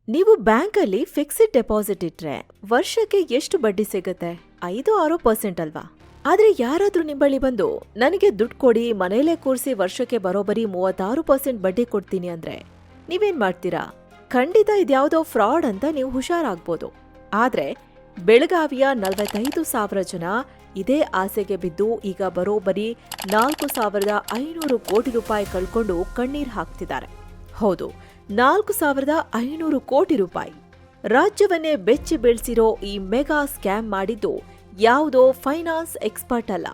ನೀವು ಬ್ಯಾಂಕಲ್ಲಿ fixed deposit ಇಟ್ರೆ ವರ್ಷಕ್ಕೆ ಎಷ್ಟು ಬಡ್ಡಿ ಸಿಗುತ್ತೆ? 5-6% ಅಲ್ವಾ? ಆದ್ರೆ ಯಾರಾದ್ರೂ ನಿಂಬಳಿ ಬಂದು ನನಗೆ ದುಡ್ಡು ಕೊಡಿ, ಮನೇಲೆ ಕೂರಿಸಿ ವರ್ಷಕ್ಕೆ ಬರೋಬರಿ 36% ಬಡ್ಡಿ ಕೊಡ್ತೀನಿ ಅಂದ್ರೆ ನೀವೇನ್ ಮಾಡ್ತೀರಾ? ಖಂಡಿತ ಇದ್ಯಾವುದೋ ಫ್ರಾಡ್ ಅಂತ ನೀವು ಹುಷಾರಾಗ್ಬೋದು. ಆದ್ರೆ ಬೆಳಗಾವಿಯ 45,000 ಜನ ಇದೇ ಆಸೆಗೆ ಬಿದ್ದು ಈಗ ಬರೋಬರಿ 4,500 ಕೋಟಿ ರೂಪಾಯಿ ಕಳ್ಕೊಂಡು ಕಣ್ಣೀರ್ ಹಾಕ್ತಿದ್ದಾರೆ. ಹೌದು, 4,500 ಕೋಟಿ ರೂಪಾಯಿ. ರಾಜ್ಯವನ್ನೇ ಬೆಚ್ಚಿ ಬೀಳ್ಸಿರೋ ಈ ಮೆಗಾ ಸ್ಕ್ಯಾಮ್ ಮಾಡಿದ್ದು ಯಾವುದೋ ಫೈನಾನ್ಸ್ ಎಕ್ಸ್ಪರ್ಟ್ ಅಲ್ಲ,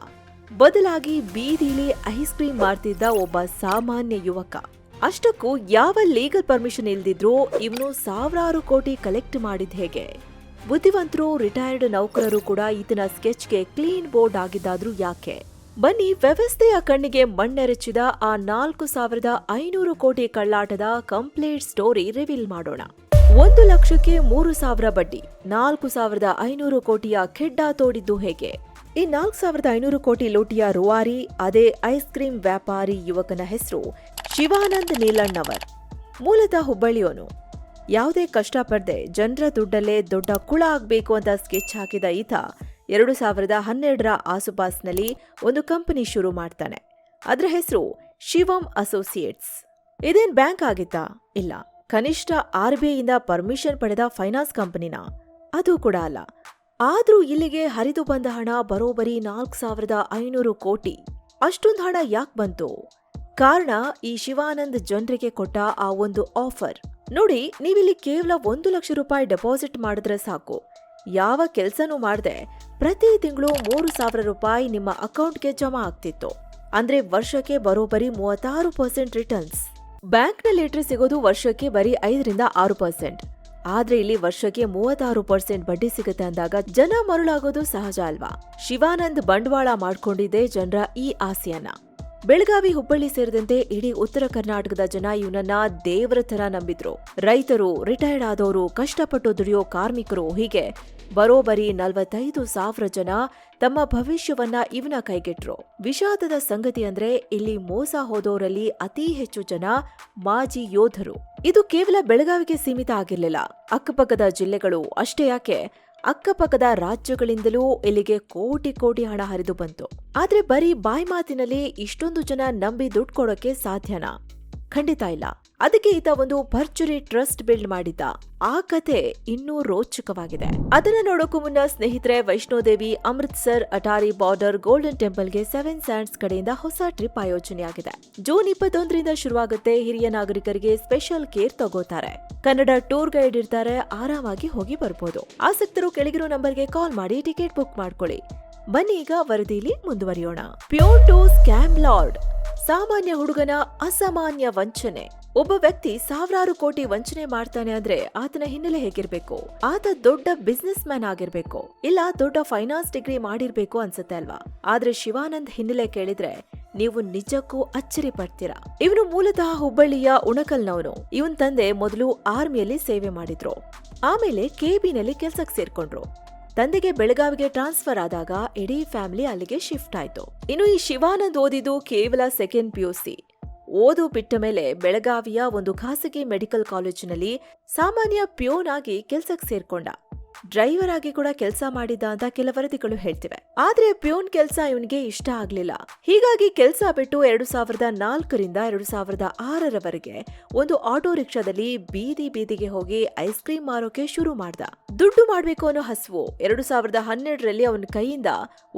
ಬದಲಾಗಿ ಬೀದಿಲಿ ಐಸ್ ಕ್ರೀಮ್ ಮಾರ್ತಿದ್ದ ಒಬ್ಬ ಸಾಮಾನ್ಯ ಯುವಕ. ಅಷ್ಟಕ್ಕೂ ಯಾವ ಲೀಗಲ್ ಪರ್ಮಿಷನ್ ಇಲ್ದಿದ್ರೂ ಇವನು ಸಾವಿರಾರು ಕೋಟಿ ಕಲೆಕ್ಟ್ ಮಾಡಿದ್ ಹೇಗೆ? ಬುದ್ಧಿವಂತರು, ರಿಟೈರ್ಡ್ ನೌಕರರು ಕೂಡ ಈತನ ಸ್ಕೆಚ್ಗೆ ಕ್ಲೀನ್ ಬೋರ್ಡ್ ಆಗಿದ್ದಾದ್ರೂ ಯಾಕೆ? ಬನ್ನಿ, ವ್ಯವಸ್ಥೆಯ ಕಣ್ಣಿಗೆ ಮಣ್ಣೆರಚಿದ ಆ 4,500 ಕೋಟಿ ಕಳ್ಳಾಟದ ಕಂಪ್ಲೀಟ್ ಸ್ಟೋರಿ ರಿವೀಲ್ ಮಾಡೋಣ. 1 ಲಕ್ಷಕ್ಕೆ 3,000 ಬಡ್ಡಿ, 4,500 ಕೋಟಿಯ ಖೆಡ್ಡ ತೋಡಿದ್ದು ಹೇಗೆ? ಈ 4,500 ಕೋಟಿ ಲೂಟಿಯ ರೂವಾರಿ ಅದೇ ಐಸ್ ಕ್ರೀಮ್ ವ್ಯಾಪಾರಿ ಯುವಕನ ಹೆಸರು ಶಿವಾನಂದ್ ನೀಲಣ್ಣವರ್. ಮೂಲತಃ ಹುಬ್ಬಳ್ಳಿಯವನು. ಯಾವುದೇ ಕಷ್ಟಪಡದೆ ಜನರ ದುಡ್ಡಲ್ಲೇ ದೊಡ್ಡ ಕುಳ ಆಗ್ಬೇಕು ಅಂತ ಸ್ಕೆಚ್ ಹಾಕಿದ ಈತ 2012ರ ಆಸುಪಾಸ್ನಲ್ಲಿ ಒಂದು ಕಂಪನಿ ಶುರು ಮಾಡ್ತಾನೆ. ಅದರ ಹೆಸರು ಶಿವಂ ಅಸೋಸಿಯೇಟ್ಸ್. ಇದೇನ್ ಬ್ಯಾಂಕ್ ಆಗಿತ್ತಾ? ಇಲ್ಲ, ಕನಿಷ್ಠ RBIಯಿಂದ ಪರ್ಮಿಷನ್ ಪಡೆದ ಫೈನಾನ್ಸ್ ಕಂಪನಿನ? ಅದು ಕೂಡ ಅಲ್ಲ. ಆದ್ರೂ ಇಲ್ಲಿಗೆ ಹರಿದು ಬಂದ ಹಣ ಬರೋಬರಿ 4,500 ಕೋಟಿ. ಅಷ್ಟೊಂದು ಹಣ ಯಾಕೆ ಬಂತು? ಕಾರಣ ಈ ಶಿವಾನಂದ್ ಜನರಿಗೆ ಕೊಟ್ಟ ಆ ಒಂದು ಆಫರ್. ನೋಡಿ, ನೀವಿಲ್ಲಿ ಕೇವಲ 1 ಲಕ್ಷ ರೂಪಾಯಿ ಡೆಪಾಸಿಟ್ ಮಾಡಿದ್ರೆ ಸಾಕು. ಯಾವ ಕೆಲ್ಸನೂ ಮಾಡದೆ ಪ್ರತಿ ತಿಂಗಳು 3,000 ರೂಪಾಯಿ ನಿಮ್ಮ ಅಕೌಂಟ್ಗೆ ಜಮಾ ಆಗ್ತಿತ್ತು. ಅಂದ್ರೆ ವರ್ಷಕ್ಕೆ ಬರೋಬರಿ 36% ರಿಟರ್ನ್ಸ್. ಬ್ಯಾಂಕ್ನಲ್ಲಿ ಇಟ್ರೆ ಸಿಗೋದು ವರ್ಷಕ್ಕೆ ಬರೀ 5-6%. ಆದ್ರೆ ಇಲ್ಲಿ ವರ್ಷಕ್ಕೆ 36% ಬಡ್ಡಿ ಸಿಗುತ್ತೆ ಅಂದಾಗ ಜನ ಮರುಳಾಗೋದು ಸಹಜ ಅಲ್ವಾ? ಶಿವಾನಂದ್ ಬಂಡವಾಳ ಮಾಡ್ಕೊಂಡಿದ್ದೆ ಜನರ ಈ ಆಸೆಯನ್ನ. ಬೆಳಗಾವಿ, ಹುಬ್ಬಳ್ಳಿ ಸೇರಿದಂತೆ ಇಡೀ ಉತ್ತರ ಕರ್ನಾಟಕದ ಜನ ಇವನನ್ನ ದೇವರ ತರ ನಂಬಿದ್ರು. ರೈತರು, ರಿಟೈರ್ಡ್ ಆದವರು, ಕಷ್ಟಪಟ್ಟು ದುಡಿಯೋ ಕಾರ್ಮಿಕರು, ಹೀಗೆ ಬರೋಬರಿ 45,000 ಜನ ತಮ್ಮ ಭವಿಷ್ಯವನ್ನ ಇವನ ಕೈಗೆಟ್ರು. ವಿಷಾದದ ಸಂಗತಿ ಅಂದ್ರೆ ಇಲ್ಲಿ ಮೋಸ ಹೋದವರಲ್ಲಿ ಅತಿ ಹೆಚ್ಚು ಜನ ಮಾಜಿ ಯೋಧರು. ಇದು ಕೇವಲ ಬೆಳಗಾವಿಗೆ ಸೀಮಿತ ಆಗಿರ್ಲಿಲ್ಲ. ಅಕ್ಕಪಕ್ಕದ ಜಿಲ್ಲೆಗಳು ಅಷ್ಟೇ ಯಾಕೆ, ಅಕ್ಕಪಕ್ಕದ ರಾಜ್ಯಗಳಿಂದಲೂ ಇಲ್ಲಿಗೆ ಕೋಟಿ ಹಣ ಹರಿದು ಬಂತು. ಆದ್ರೆ ಬರೀ ಬಾಯಿ ಮಾತಿನಲ್ಲಿ ಇಷ್ಟೊಂದು ಜನ ನಂಬಿ ದುಡ್ಡು ಕೊಡೋಕೆ ಸಾಧ್ಯನಾ? ಖಂಡಿತ ಇಲ್ಲ. ಅದಕ್ಕೆ ಈತ ಒಂದು ಭರ್ಜರಿ ಟ್ರಸ್ಟ್ ಬಿಲ್ಡ್ ಮಾಡಿದ್ದ. ಆ ಕತೆ ಇನ್ನೂ ರೋಚಕವಾಗಿದೆ. ಅದನ್ನ ನೋಡೋಕು ಮುನ್ನ ಸ್ನೇಹಿತರೆ, ವೈಷ್ಣೋದೇವಿ, ಅಮೃತ್ಸರ್, ಅಟಾರಿ ಬಾರ್ಡರ್, ಗೋಲ್ಡನ್ ಟೆಂಪಲ್ಗೆ 7 ಸ್ಯಾಂಡ್ಸ್ ಕಡೆಯಿಂದ ಹೊಸ ಟ್ರಿಪ್ ಆಯೋಜನೆಯಾಗಿದೆ. ಜೂನ್ 21ರಿಂದ ಶುರುವಾಗುತ್ತೆ. ಹಿರಿಯ ನಾಗರಿಕರಿಗೆ ಸ್ಪೆಷಲ್ ಕೇರ್ ತಗೋತಾರೆ. ಕನ್ನಡ ಟೂರ್ ಗೈಡ್ ಇರ್ತಾರೆ. ಆರಾಮಾಗಿ ಹೋಗಿ ಬರ್ಬೋದು. ಆಸಕ್ತರು ಕೆಳಗಿರೋ ನಂಬರ್ಗೆ ಕಾಲ್ ಮಾಡಿ ಟಿಕೆಟ್ ಬುಕ್ ಮಾಡ್ಕೊಳ್ಳಿ. ಬನ್ನಿ ಈಗ ವರದಿಲಿ ಮುಂದುವರಿಯೋಣ. Pure to scam lord. ಸಾಮಾನ್ಯ ಹುಡುಗನ ಅಸಾಮಾನ್ಯ ವಂಚನೆ. ಒಬ್ಬ ವ್ಯಕ್ತಿ ಸಾವಿರಾರು ಕೋಟಿ ವಂಚನೆ ಮಾಡ್ತಾನೆ ಅಂದ್ರೆ ಆತನ ಹಿನ್ನೆಲೆ ಹೇಗಿರ್ಬೇಕು? ಆತ ದೊಡ್ಡ ಬಿಸ್ನೆಸ್ ಮ್ಯಾನ್ ಆಗಿರ್ಬೇಕು, ಇಲ್ಲ ದೊಡ್ಡ ಫೈನಾನ್ಸ್ ಡಿಗ್ರಿ ಮಾಡಿರ್ಬೇಕು ಅನ್ಸುತ್ತೆ ಅಲ್ವಾ? ಆದ್ರೆ ಶಿವಾನಂದ್ ಹಿನ್ನೆಲೆ ಕೇಳಿದ್ರೆ ನೀವು ನಿಜಕ್ಕೂ ಅಚ್ಚರಿ ಪಡ್ತೀರಾ. ಇವನು ಮೂಲತಃ ಹುಬ್ಬಳ್ಳಿಯ ಉಣಕಲ್ನವನು. ಇವನ್ ತಂದೆ ಮೊದಲು ಆರ್ಮಿಯಲ್ಲಿ ಸೇವೆ ಮಾಡಿದ್ರು. ಆಮೇಲೆ KBನಲ್ಲಿ ಕೆಲ್ಸಕ್ಕೆ ಸೇರ್ಕೊಂಡ್ರು. ತಂದೆಗೆ ಬೆಳಗಾವಿಗೆ ಟ್ರಾನ್ಸ್ಫರ್ ಆದಾಗ ಇಡೀ ಫ್ಯಾಮಿಲಿ ಅಲ್ಲಿಗೆ ಶಿಫ್ಟ್ ಆಯ್ತು. ಇನ್ನು ಈ ಶಿವಾನಂದ್ ಓದಿದ್ದು ಕೇವಲ 2nd PUC. ಓದು ಬಿಟ್ಟ ಮೇಲೆ ಬೆಳಗಾವಿಯ ಒಂದು ಖಾಸಗಿ ಮೆಡಿಕಲ್ ಕಾಲೇಜಿನಲ್ಲಿ ಸಾಮಾನ್ಯ ಪ್ಯೂನ್ ಆಗಿ ಕೆಲ್ಸಕ್ಕೆ ಸೇರ್ಕೊಂಡ. ಡ್ರೈವರ್ ಆಗಿ ಕೂಡ ಕೆಲಸ ಮಾಡಿದ್ದ ಅಂತ ಕೆಲ ವರದಿಗಳು ಹೇಳ್ತಿವೆ. ಆದ್ರೆ ಪ್ಯೂನ್ ಕೆಲಸ ಇವನಿಗೆ ಇಷ್ಟ ಆಗ್ಲಿಲ್ಲ. ಹೀಗಾಗಿ ಕೆಲಸ ಬಿಟ್ಟು 2004ರಿಂದ 2006ರವರೆಗೆ ಒಂದು ಆಟೋ ರಿಕ್ಷಾದಲ್ಲಿ ಬೀದಿಗೆ ಹೋಗಿ ಐಸ್ ಕ್ರೀಮ್ ಮಾರೋಕೆ ಶುರು ಮಾಡ್ದ. ದುಡ್ಡು ಮಾಡ್ಬೇಕು ಅನ್ನೋ ಹಸುವು 2012ರಲ್ಲಿ ಅವನ ಕೈಯಿಂದ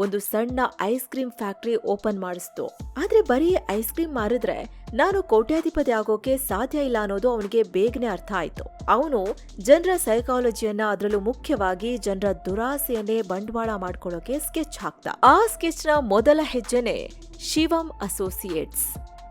ಒಂದು ಸಣ್ಣ ಐಸ್ ಕ್ರೀಮ್ ಫ್ಯಾಕ್ಟರಿ ಓಪನ್ ಮಾಡಿಸ್ತು. ಆದ್ರೆ ಬರೀ ಐಸ್ ಕ್ರೀಮ್ ಮಾರಿದ್ರೆ ನಾನು ಕೋಟ್ಯಾಧಿಪತಿ ಆಗೋಕೆ ಸಾಧ್ಯ ಇಲ್ಲ ಅನ್ನೋದು ಅವನಿಗೆ ಬೇಗನೆ ಅರ್ಥ ಆಯ್ತು. ಅವನು ಜನರ ಸೈಕಾಲಜಿಯನ್ನ, ಅದರಲ್ಲೂ ಮುಖ್ಯವಾಗಿ ಜನರ ದುರಾಸೆಯನ್ನೇ ಬಂಡವಾಳ ಮಾಡ್ಕೊಳ್ಳೋಕೆ ಸ್ಕೆಚ್ ಹಾಕ್ತ. ಆ ಸ್ಕೆಚ್ನ ಮೊದಲ ಹೆಜ್ಜೆನೆ ಶಿವಂ ಅಸೋಸಿಯೇಟ್ಸ್.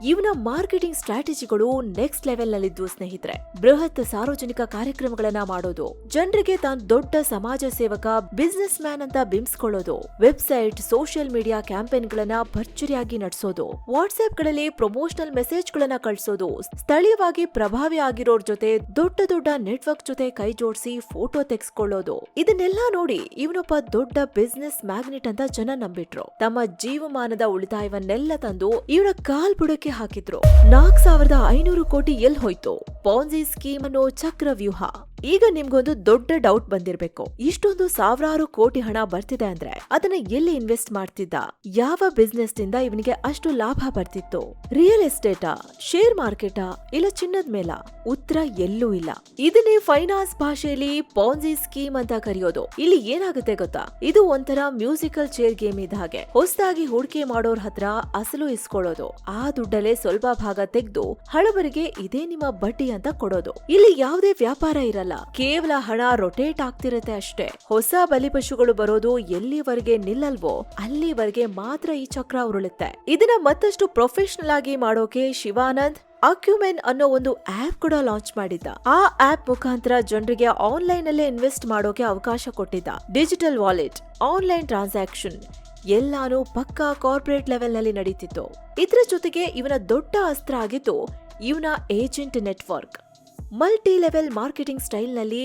ಇವನ ಮಾರ್ಕೆಟಿಂಗ್ ಸ್ಟ್ರಾಟಜಿಗಳು ನೆಕ್ಸ್ಟ್ ಲೆವೆಲ್ ನಲ್ಲಿದ್ದು ಸ್ನೇಹಿತರೆ. ಬೃಹತ್ ಸಾರ್ವಜನಿಕ ಕಾರ್ಯಕ್ರಮಗಳನ್ನ ಮಾಡೋದು, ಜನರಿಗೆ ತಾನು ದೊಡ್ಡ ಸಮಾಜ ಸೇವಕ, ಬಿಸ್ನೆಸ್ ಮ್ಯಾನ್ ಅಂತ ಬಿಂಬಿಸ್ಕೊಳ್ಳೋದು, ವೆಬ್ಸೈಟ್, ಸೋಷಿಯಲ್ ಮೀಡಿಯಾ ಕ್ಯಾಂಪೇನ್ ಗಳನ್ನ ಭರ್ಜರಿಯಾಗಿ ನಡೆಸೋದು, ವಾಟ್ಸ್ಆಪ್ ಗಳಲ್ಲಿ ಪ್ರಮೋಷನಲ್ ಮೆಸೇಜ್ ಗಳನ್ನ ಕಳಿಸೋದು, ಸ್ಥಳೀಯವಾಗಿ ಪ್ರಭಾವಿ ಆಗಿರೋರ್ ಜೊತೆ ದೊಡ್ಡ ನೆಟ್ವರ್ಕ್ ಜೊತೆ ಕೈ ಜೋಡಿಸಿ ಫೋಟೋ ತೆಗೆಸ್ಕೊಳ್ಳೋದು. ಇದನ್ನೆಲ್ಲ ನೋಡಿ ಇವನೊಬ್ಬ ದೊಡ್ಡ ಬಿಸ್ನೆಸ್ ಮ್ಯಾಗ್ನೆಟ್ ಅಂತ ಜನ ನಂಬಿಟ್ರು. ತಮ್ಮ ಜೀವಮಾನದ ಉಳಿತಾಯವನ್ನೆಲ್ಲ ತಂದು ಇವನ ಕಾಲ್ ಬುಡಕ್ಕೆ ಹಾಕಿದ್ರು. 4,500 ಕೋಟಿ ಎಲ್ ಹೋಯ್ತು? ಪಾನ್ಸಿ ಸ್ಕೀಮ್ ಅನ್ನೋ ಚಕ್ರವ್ಯೂಹ. ಈಗ ನಿಮ್ಗೊಂದು ದೊಡ್ಡ ಡೌಟ್ ಬಂದಿರ್ಬೇಕು, ಇಷ್ಟೊಂದು ಸಾವಿರಾರು ಕೋಟಿ ಹಣ ಬರ್ತಿದೆ ಅಂದ್ರೆ ಅದನ್ನ ಎಲ್ಲಿ ಇನ್ವೆಸ್ಟ್ ಮಾಡ್ತಿದ್ದ, ಯಾವ ಬಿಸ್ನೆಸ್ ನಿಂದ ಇವನಿಗೆ ಅಷ್ಟು ಲಾಭ ಬರ್ತಿತ್ತು? ರಿಯಲ್ ಎಸ್ಟೇಟಾ, ಶೇರ್ ಮಾರ್ಕೆಟಾ, ಇಲ್ಲ ಚಿನ್ನದ ಮೇಲ? ಉತ್ತರ ಎಲ್ಲೂ ಇಲ್ಲ. ಇದನ್ನೇ ಫೈನಾನ್ಸ್ ಭಾಷೆಯಲ್ಲಿ ಪಾನ್ಜಿ ಸ್ಕೀಮ್ ಅಂತ ಕರೆಯೋದು. ಇಲ್ಲಿ ಏನಾಗುತ್ತೆ ಗೊತ್ತಾ, ಇದು ಒಂಥರ ಮ್ಯೂಸಿಕಲ್ ಚೇರ್ ಗೇಮ್ ಇದ್ದ ಹಾಗೆ. ಹೊಸದಾಗಿ ಹೂಡಿಕೆ ಮಾಡೋರ್ ಹತ್ರ ಅಸಲು ಇಸ್ಕೊಳ್ಳೋದು, ಆ ದುಡ್ಡಲ್ಲೇ ಸ್ವಲ್ಪ ಭಾಗ ತೆಗೆದು ಹಳಬರಿಗೆ ಇದೇ ನಿಮ್ಮ ಬಡ್ಡಿ ಅಂತ ಕೊಡೋದು. ಇಲ್ಲಿ ಯಾವುದೇ ವ್ಯಾಪಾರ ಇರಲ್ಲ, ಕೇವಲ ಹಣ ರೊಟೇಟ್ ಆಗ್ತಿರತ್ತೆ ಅಷ್ಟೇ. ಹೊಸ ಬಲಿಪಶುಗಳು ಬರೋದು ಎಲ್ಲಿವರೆಗೆ ನಿಲ್ಲಲ್ವೋ ಅಲ್ಲಿವರೆಗೆ ಮಾತ್ರ ಈ ಚಕ್ರ ಉರುಳುತ್ತೆ. ಇದನ್ನ ಮತ್ತಷ್ಟು ಪ್ರೊಫೆಷನಲ್ ಆಗಿ ಮಾಡೋಕೆ ಶಿವಾನಂದ್ ಅಕ್ಯುಮೆನ್ ಅನ್ನೋ ಒಂದು ಆಪ್ ಕೂಡ ಲಾಂಚ್ ಮಾಡಿದ್ದ. ಆ ಆಪ್ ಮುಖಾಂತರ ಜನರಿಗೆ ಆನ್ಲೈನ್ ಅಲ್ಲೇ ಇನ್ವೆಸ್ಟ್ ಮಾಡೋಕೆ ಅವಕಾಶ ಕೊಟ್ಟಿದ್ದ. ಡಿಜಿಟಲ್ ವಾಲೆಟ್, ಆನ್ಲೈನ್ ಟ್ರಾನ್ಸಾಕ್ಷನ್ ಎಲ್ಲಾನು ಪಕ್ಕಾ ಕಾರ್ಪೊರೇಟ್ ಲೆವೆಲ್ ನಲ್ಲಿ ನಡೀತಿತ್ತು. ಇದರ ಜೊತೆಗೆ ಇವನ ದೊಡ್ಡ ಅಸ್ತ್ರ ಆಗಿತ್ತು ಇವನ agent network. Multi level marketing style ನಲ್ಲಿ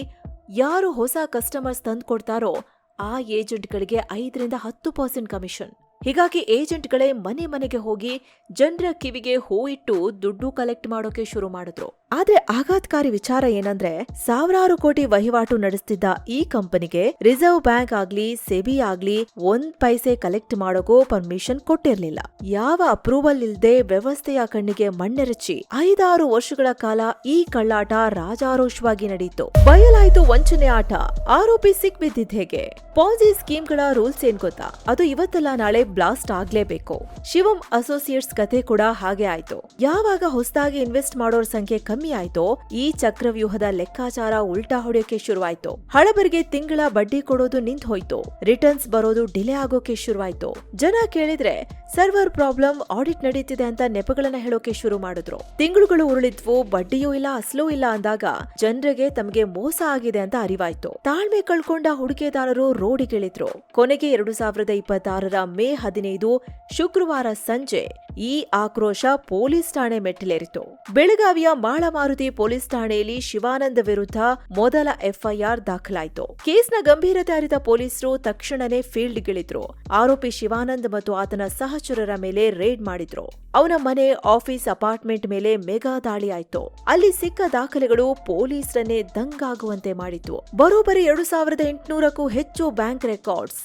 ಯಾರು ಹೊಸ ಕಸ್ಟಮರ್ಸ್ ತಂದು ಕೊಡ್ತಾರೋ ಆ ಏಜೆಂಟ್ಗಳಿಗೆ 5-10% ಕಮಿಷನ್. ಹೀಗಾಗಿ ಏಜೆಂಟ್ಗಳೇ ಮನೆ ಮನೆಗೆ ಹೋಗಿ ಜನರ ಕಿವಿಗೆ ಹೂ ಇಟ್ಟು ದುಡ್ಡು ಕಲೆಕ್ಟ್ ಮಾಡೋಕೆ ಶುರು ಮಾಡಿದ್ರು. ಆದ್ರೆ ಆಘಾತಕಾರಿ ವಿಚಾರ ಏನಂದ್ರೆ, ಸಾವಿರಾರು ಕೋಟಿ ವಹಿವಾಟು ನಡೆಸ್ತಿದ್ದ ಈ ಕಂಪನಿಗೆ ರಿಸರ್ವ್ ಬ್ಯಾಂಕ್ ಆಗ್ಲಿ ಸೆಬಿ ಆಗ್ಲಿ 1 ಪೈಸೆ ಕಲೆಕ್ಟ್ ಮಾಡೋಕೋ ಪರ್ಮಿಷನ್ ಕೊಟ್ಟಿರ್ಲಿಲ್ಲ. ಯಾವ ಅಪ್ರೂವಲ್ ಇಲ್ದೆ ವ್ಯವಸ್ಥೆಯ ಕಣ್ಣಿಗೆ ಮಣ್ಣೆರಚಿ 5-6 ವರ್ಷಗಳ ಕಾಲ ಈ ಕಳ್ಳಾಟ ರಾಜಾರೋಷವಾಗಿ ನಡೆಯಿತು. ಬಯಲಾಯ್ತು ವಂಚನೆ ಆಟ. ಆರೋಪಿ ಸಿಕ್ ಬಿದ್ದಿದ್ ಹೇಗೆ? ಪಾನ್ಜಿ ಸ್ಕೀಮ್ಗಳ ರೂಲ್ಸ್ ಏನ್ ಗೊತ್ತಾ? ಅದು ಇವತ್ತಲ್ಲ ನಾಳೆ ಬ್ಲಾಸ್ಟ್ ಆಗ್ಲೇಬೇಕು. ಶಿವಂ ಅಸೋಸಿಯೇಟ್ಸ್ ಕತೆ ಕೂಡ ಹಾಗೆ ಆಯ್ತು. ಯಾವಾಗ ಹೊಸದಾಗಿ ಇನ್ವೆಸ್ಟ್ ಮಾಡೋರ್ ಸಂಖ್ಯೆ ಕಮ್ಮಿ ಆಯ್ತೋ ಈ ಚಕ್ರವ್ಯೂಹದ ಲೆಕ್ಕಾಚಾರ ಉಲ್ಟಾ ಹೊಡೆಯೋಕೆ ಶುರುವಾಯ್ತು. ಹಳಬರಿಗೆ ತಿಂಗಳ ಬಡ್ಡಿ ಕೊಡೋದು ನಿಂತ್ ಹೋಯ್ತು, ರಿಟರ್ನ್ಸ್ ಬರೋದು ಡಿಲೇ ಆಗೋಕೆ ಶುರುವಾಯ್ತು. ಜನ ಕೇಳಿದ್ರೆ ಸರ್ವರ್ ಪ್ರಾಬ್ಲಮ್, ಆಡಿಟ್ ನಡೀತಿದೆ ಅಂತ ನೆಪಗಳನ್ನ ಹೇಳೋಕೆ ಶುರು ಮಾಡಿದ್ರು. ತಿಂಗಳುಗಳು ಉರುಳಿದ್ವು, ಬಡ್ಡಿಯೂ ಇಲ್ಲ ಅಸ್ಲೂ ಇಲ್ಲ ಅಂದಾಗ ಜನರಿಗೆ ತಮಗೆ ಮೋಸ ಆಗಿದೆ ಅಂತ ಅರಿವಾಯ್ತು. ತಾಳ್ಮೆ ಕಳ್ಕೊಂಡ ಹೂಡಿಕೆದಾರರು ರೋಡಿಗಿಳಿದ್ರು. ಕೊನೆಗೆ 2026 ಮೇ 15 ಶುಕ್ರವಾರ ಸಂಜೆ ಈ ಆಕ್ರೋಶ ಪೊಲೀಸ್ ಠಾಣೆ ಮೆಟ್ಟಿಲೇರಿತು. ಬೆಳಗಾವಿಯ ಮಾಳಮಾರುತಿ ಪೊಲೀಸ್ ಠಾಣೆಯಲ್ಲಿ ಶಿವಾನಂದ್ ವಿರುದ್ಧ ಮೊದಲ ಎಫ್ಐಆರ್ ದಾಖಲಾಯಿತು. ಕೇಸ್ನ ಗಂಭೀರತೆ ಅರಿತ ಪೊಲೀಸರು ತಕ್ಷಣನೇ ಫೀಲ್ಡ್ಗಿಳಿದ್ರು. ಆರೋಪಿ ಶಿವಾನಂದ್ ಮತ್ತು ಆತನ ಸಹಚರರ ಮೇಲೆ ರೇಡ್ ಮಾಡಿದ್ರು. ಅವನ ಮನೆ, ಆಫೀಸ್, ಅಪಾರ್ಟ್ಮೆಂಟ್ ಮೇಲೆ ಮೆಗಾ ದಾಳಿ ಆಯ್ತು. ಅಲ್ಲಿ ಸಿಕ್ಕ ದಾಖಲೆಗಳು ಪೊಲೀಸರನ್ನೇ ದಂಗಾಗುವಂತೆ ಮಾಡಿತ್ತು. ಬರೋಬ್ಬರಿ 2800ಕ್ಕೂ ಹೆಚ್ಚು ಬ್ಯಾಂಕ್ ರೆಕಾರ್ಡ್ಸ್,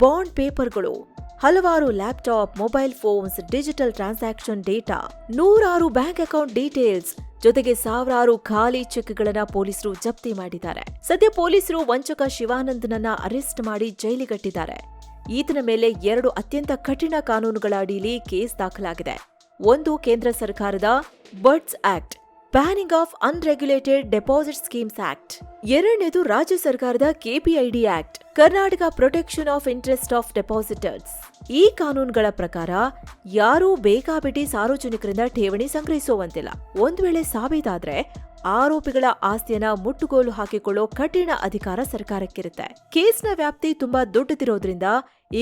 ಬಾಂಡ್ ಪೇಪರ್ಗಳು, ಹಲವಾರು laptop, mobile phones, digital transaction data, 100 bank account details ಜೊತೆಗೆ ಸಾವಿರಾರು ಖಾಲಿ ಚೆಕ್ಗಳನ್ನ ಪೊಲೀಸರು ಜಪ್ತಿ ಮಾಡಿದ್ದಾರೆ. ಸದ್ಯ ಪೊಲೀಸರು ವಂಚಕ ಶಿವಾನಂದನನ್ನ ಅರೆಸ್ಟ್ ಮಾಡಿ ಜೈಲಿಗಟ್ಟಿದ್ದಾರೆ. ಈತನ ಮೇಲೆ 2 ಅತ್ಯಂತ ಕಠಿಣ ಕಾನೂನುಗಳ ಅಡಿಯಲ್ಲಿ ಕೇಸ್ ದಾಖಲಾಗಿದೆ. ಒಂದು ಕೇಂದ್ರ ಸರ್ಕಾರದ buds act, banning of unregulated deposit schemes act. ಎರಡನೇದು ರಾಜ್ಯ ಸರ್ಕಾರದ KPID act, Karnataka protection of interest of depositors. ಈ ಕಾನೂನುಗಳ ಪ್ರಕಾರ ಯಾರೂ ಬೇಕಾಬಿಟ್ಟಿ ಸಾರ್ವಜನಿಕರಿಂದ ಠೇವಣಿ ಸಂಗ್ರಹಿಸುವಂತಿಲ್ಲ. ಒಂದ್ ವೇಳೆ ಸಾಬೀತಾದ್ರೆ ಆರೋಪಿಗಳ ಆಸ್ತಿಯನ್ನ ಮುಟ್ಟುಗೋಲು ಹಾಕಿಕೊಳ್ಳೋ ಕಠಿಣ ಅಧಿಕಾರ ಸರ್ಕಾರಕ್ಕಿರುತ್ತೆ. ಕೇಸ್ನ ವ್ಯಾಪ್ತಿ ತುಂಬಾ ದೊಡ್ಡದಿರೋದ್ರಿಂದ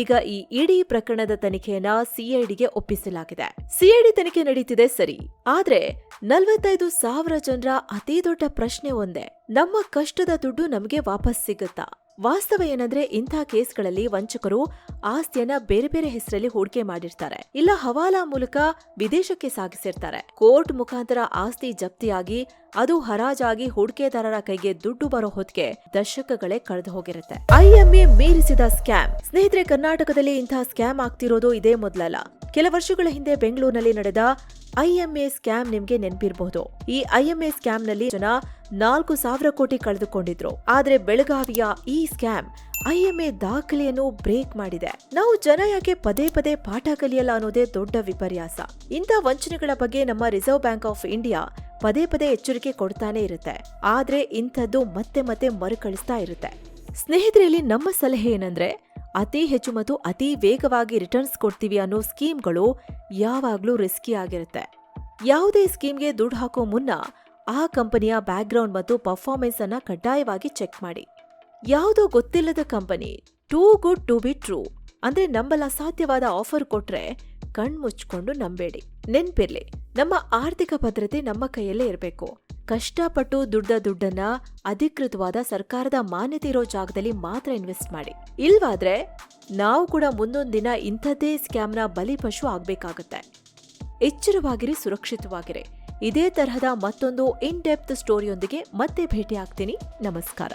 ಈಗ ಈ ಇಡೀ ಪ್ರಕರಣದ ತನಿಖೆಯನ್ನ ಸಿಐಡಿಗೆ ಒಪ್ಪಿಸಲಾಗಿದೆ. ಸಿಐಡಿ ತನಿಖೆ ನಡೀತಿದೆ ಸರಿ, ಆದ್ರೆ 45,000 ಜನರ ಅತಿ ದೊಡ್ಡ ಪ್ರಶ್ನೆ ಒಂದೇ, ನಮ್ಮ ಕಷ್ಟದ ದುಡ್ಡು ನಮಗೆ ವಾಪಸ್ ಸಿಗುತ್ತಾ? ವಾಸ್ತವ ಏನಂದ್ರೆ ಇಂಥ ಕೇಸ್ಗಳಲ್ಲಿ ವಂಚಕರು ಆಸ್ತಿಯನ್ನ ಬೇರೆ ಬೇರೆ ಹೆಸರಲ್ಲಿ ಹೂಡಿಕೆ ಮಾಡಿರ್ತಾರೆ, ಇಲ್ಲ ಹವಾಲಾ ಮೂಲಕ ವಿದೇಶಕ್ಕೆ ಸಾಗಿಸಿರ್ತಾರೆ. ಕೋರ್ಟ್ ಮುಖಾಂತರ ಆಸ್ತಿ ಜಪ್ತಿಯಾಗಿ ಅದು ಹರಾಜಾಗಿ ಹೂಡಿಕೆದಾರರ ಕೈಗೆ ದುಡ್ಡು ಬರೋ ಹೊತ್ತಿಗೆ ದಶಕಗಳೇ ಕಳೆದು ಹೋಗಿರುತ್ತೆ. ಐಎಂಎ ಮೀರಿಸಿದ ಸ್ಕ್ಯಾಮ್. ಸ್ನೇಹಿತರೆ, ಕರ್ನಾಟಕದಲ್ಲಿ ಇಂಥ ಸ್ಕ್ಯಾಮ್ ಆಗ್ತಿರೋದು ಇದೇ ಮೊದಲಲ್ಲ. ಕೆಲ ವರ್ಷಗಳ ಹಿಂದೆ ಬೆಂಗಳೂರಿನಲ್ಲಿ ನಡೆದ ಐಎಂಎ ಸ್ಕ್ಯಾಮ್ ನಿಮ್ಗೆ ನೆನಪಿರಬಹುದು. ಈ ಐಎಂಎ ಸ್ಕ್ಯಾಮ್ ನಲ್ಲಿ ಜನ 4,000 ಕೋಟಿ ಕಳೆದುಕೊಂಡಿದ್ರು. ಆದ್ರೆ ಬೆಳಗಾವಿಯ ಈ ಸ್ಕ್ಯಾಮ್ ಐಎಂಎ ದಾಖಲೆಯನ್ನು ಬ್ರೇಕ್ ಮಾಡಿದೆ. ನಾವು ಜನ ಯಾಕೆ ಪದೇ ಪದೇ ಪಾಠ ಕಲಿಯಲ್ಲ ಅನ್ನೋದೇ ದೊಡ್ಡ ವಿಪರ್ಯಾಸ. ಇಂಥ ವಂಚನೆಗಳ ಬಗ್ಗೆ ನಮ್ಮ ರಿಸರ್ವ್ ಬ್ಯಾಂಕ್ ಆಫ್ ಇಂಡಿಯಾ ಪದೇ ಪದೇ ಎಚ್ಚರಿಕೆ ಕೊಡ್ತಾನೆ ಇರುತ್ತೆ. ಆದ್ರೆ ಇಂಥದ್ದು ಮತ್ತೆ ಮತ್ತೆ ಮರುಕಳಿಸ್ತಾ ಇರುತ್ತೆ. ಸ್ನೇಹಿತರಲ್ಲಿ ನಮ್ಮ ಸಲಹೆ ಏನಂದ್ರೆ, ಅತಿ ಹೆಚ್ಚು ಮತ್ತು ಅತಿ ವೇಗವಾಗಿ ರಿಟರ್ನ್ಸ್ ಕೊಡ್ತೀವಿ ಅನ್ನೋ ಸ್ಕೀಮ್ಗಳು ಯಾವಾಗ್ಲೂ ರಿಸ್ಕಿ ಆಗಿರುತ್ತೆ. ಯಾವುದೇ ಸ್ಕೀಮ್ಗೆ ದುಡ್ಡು ಹಾಕೋ ಮುನ್ನ ಆ ಕಂಪನಿಯ ಬ್ಯಾಕ್ಗ್ರೌಂಡ್ ಮತ್ತು ಪರ್ಫಾರ್ಮೆನ್ಸ್ ಅನ್ನ ಕಡ್ಡಾಯವಾಗಿ ಚೆಕ್ ಮಾಡಿ. ಯಾವುದೋ ಗೊತ್ತಿಲ್ಲದ company too good to be true ಅಂದ್ರೆ ನಂಬಲ್ಲ ಸಾಧ್ಯವಾದ ಆಫರ್ ಕೊಟ್ರೆ ಕಣ್ಮುಚ್ಕೊಂಡು ನಂಬೇಡಿ. ನೆನ್ಪಿರ್ಲಿ, ನಮ್ಮ ಆರ್ಥಿಕ ಭದ್ರತೆ ನಮ್ಮ ಕೈಯಲ್ಲೇ ಇರಬೇಕು. ಕಷ್ಟಪಟ್ಟು ದುಡ್ಡನ್ನ ಅಧಿಕೃತವಾದ ಸರ್ಕಾರದ ಮಾನ್ಯತೆ ಇರೋ ಜಾಗದಲ್ಲಿ ಮಾತ್ರ ಇನ್ವೆಸ್ಟ್ ಮಾಡಿ. ಇಲ್ವಾದ್ರೆ ನಾವು ಕೂಡ ಮುಂದೊಂದು ದಿನ ಇಂಥದ್ದೇ ಸ್ಕ್ಯಾಮ್ನ ಬಲಿಪಶು ಆಗ್ಬೇಕಾಗತ್ತೆ. ಎಚ್ಚರವಾಗಿರಿ, ಸುರಕ್ಷಿತವಾಗಿರಿ. ಇದೇ ತರಹದ ಮತ್ತೊಂದು ಇನ್ ಡೆಪ್ತ್ ಸ್ಟೋರಿಯೊಂದಿಗೆ ಮತ್ತೆ ಭೇಟಿ ಆಗ್ತೀನಿ. ನಮಸ್ಕಾರ.